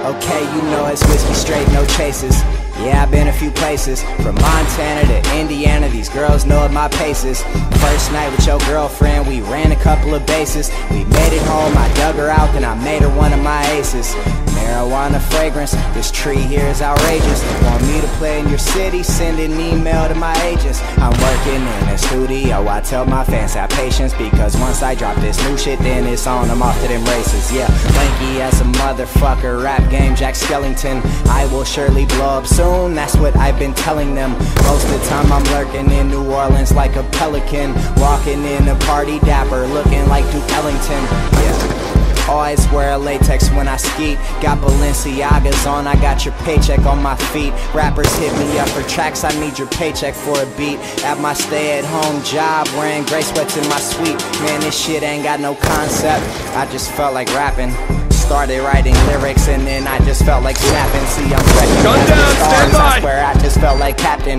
Okay, you know it's whiskey straight, no chases. Yeah, I've been a few places, from Montana to Indiana, these girls know what my pace is. First night with your girlfriend, we ran a couple of bases. We made it home, I dug her out, then I made her one of my aces. Marijuana fragrance, this tree here is outrageous. Want me to play in your city? Send an email to my agents. I'm working in a studio, I tell my fans have patience, because once I drop this new shit, then it's on, I'm off to them races. Yeah, lanky as a motherfucker, rap game Jack Skellington. I will surely blow up soon, that's what I've been telling them. Most of the time I'm lurking in New Orleans like a pelican, walking in a party dapper, looking like Duke Ellington. Yeah, always wear a latex when I skeet. Got Balenciagas on, I got your paycheck on my feet. Rappers hit me up for tracks, I need your paycheck for a beat. At my stay-at-home job, wearing gray sweats in my suite. Man, this shit ain't got no concept, I just felt like rapping. Started writing lyrics and then I just felt like snapping. See, I'm stretching. Gun down, stand by! I swear I just felt like Captain